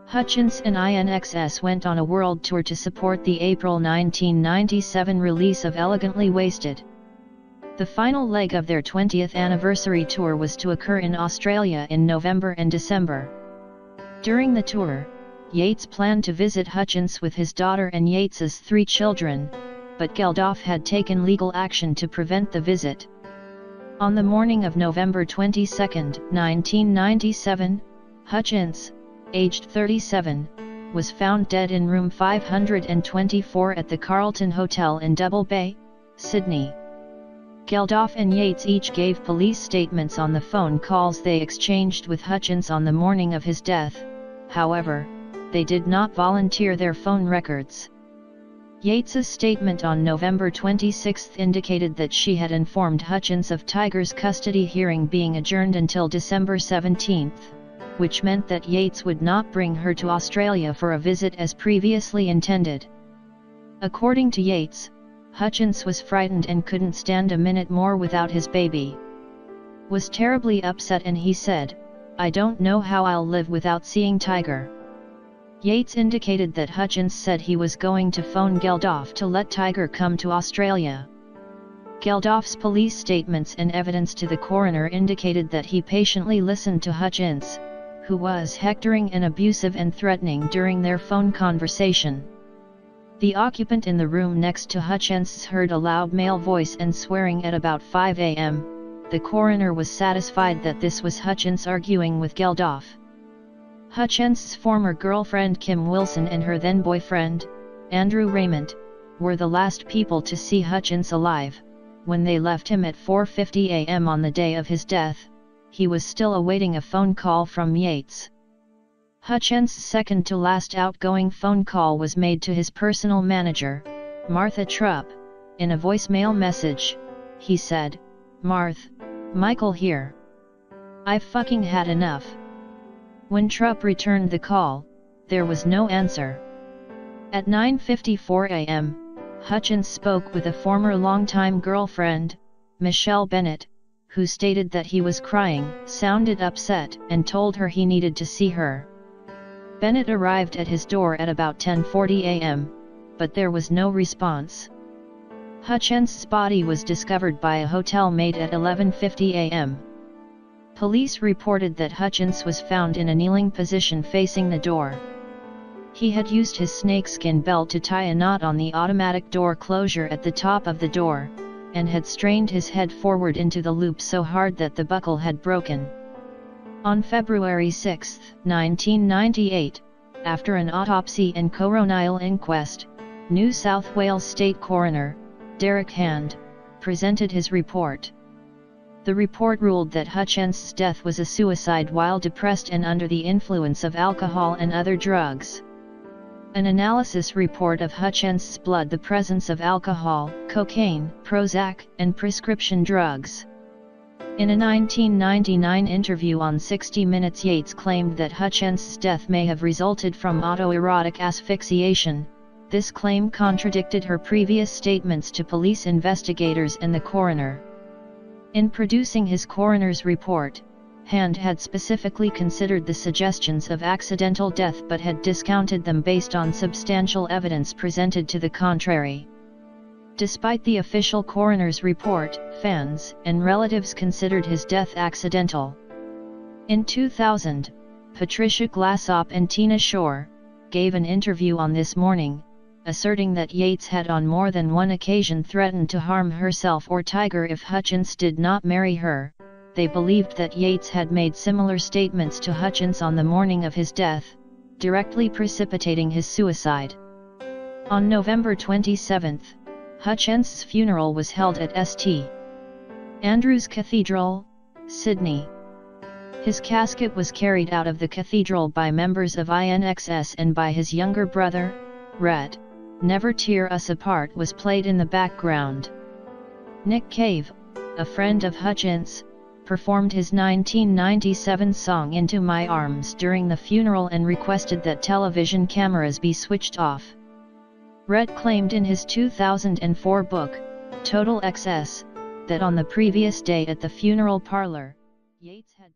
Hutchence and INXS went on a world tour to support the April 1997 release of Elegantly Wasted. The final leg of their 20th anniversary tour was to occur in Australia in November and December. During the tour, Yates planned to visit Hutchence with his daughter and Yates's 3 children, but Geldof had taken legal action to prevent the visit. On the morning of November 22, 1997, Hutchence, aged 37, was found dead in room 524 at the Carlton Hotel in Double Bay, Sydney. Geldof and Yates each gave police statements on the phone calls they exchanged with Hutchence on the morning of his death. However, they did not volunteer their phone records. Yates's statement on November 26 indicated that she had informed Hutchence of Tiger's custody hearing being adjourned until December 17, which meant that Yates would not bring her to Australia for a visit as previously intended. According to Yates, Hutchence was frightened and couldn't stand a minute more without his baby. Was terribly upset, and he said, "I don't know how I'll live without seeing Tiger." Yates indicated that Hutchence said he was going to phone Geldof to let Tiger come to Australia. Geldof's police statements and evidence to the coroner indicated that he patiently listened to Hutchence, who was hectoring and abusive and threatening during their phone conversation. The occupant in the room next to Hutchence heard a loud male voice and swearing at about 5 a.m. The coroner was satisfied that this was Hutchence arguing with Geldof. Hutchence's former girlfriend Kim Wilson and her then boyfriend, Andrew Raymond, were the last people to see Hutchence alive. When they left him at 4:50 a.m. on the day of his death, he was still awaiting a phone call from Yates. Hutchence's second-to-last outgoing phone call was made to his personal manager, Martha Trupp. In a voicemail message, he said, "Marth, Michael here. I've fucking had enough." When Trupp returned the call, there was no answer. At 9:54 a.m., Hutchence spoke with a former longtime girlfriend, Michelle Bennett, who stated that he was crying, sounded upset, and told her he needed to see her. Bennett arrived at his door at about 10:40 a.m., but there was no response. Hutchence's body was discovered by a hotel maid at 11:50 a.m. Police reported that Hutchence was found in a kneeling position facing the door. He had used his snakeskin belt to tie a knot on the automatic door closure at the top of the door, and had strained his head forward into the loop so hard that the buckle had broken. On February 6, 1998, after an autopsy and coronial inquest, New South Wales State Coroner, Derek Hand, presented his report. The report ruled that Hutchence's death was a suicide while depressed and under the influence of alcohol and other drugs. An analysis report of Hutchence's blood the presence of alcohol, cocaine, Prozac, and prescription drugs. In a 1999 interview on 60 Minutes, Yates claimed that Hutchence's death may have resulted from autoerotic asphyxiation. This claim contradicted her previous statements to police investigators and the coroner. In producing his coroner's report, Hand had specifically considered the suggestions of accidental death but had discounted them based on substantial evidence presented to the contrary. Despite the official coroner's report, fans and relatives considered his death accidental. In 2000, Patricia Glassop and Tina Shore gave an interview on This Morning, asserting that Yates had on more than one occasion threatened to harm herself or Tiger if Hutchence did not marry her. They believed that Yates had made similar statements to Hutchence on the morning of his death, directly precipitating his suicide. On November 27, Hutchence's funeral was held at St. Andrew's Cathedral, Sydney. His casket was carried out of the cathedral by members of INXS and by his younger brother, Rhett. Never Tear Us Apart was played in the background. Nick Cave, a friend of Hutchence, performed his 1997 song Into My Arms during the funeral and requested that television cameras be switched off. Rhett claimed in his 2004 book, Total Excess, that on the previous day at the funeral parlor, Yates had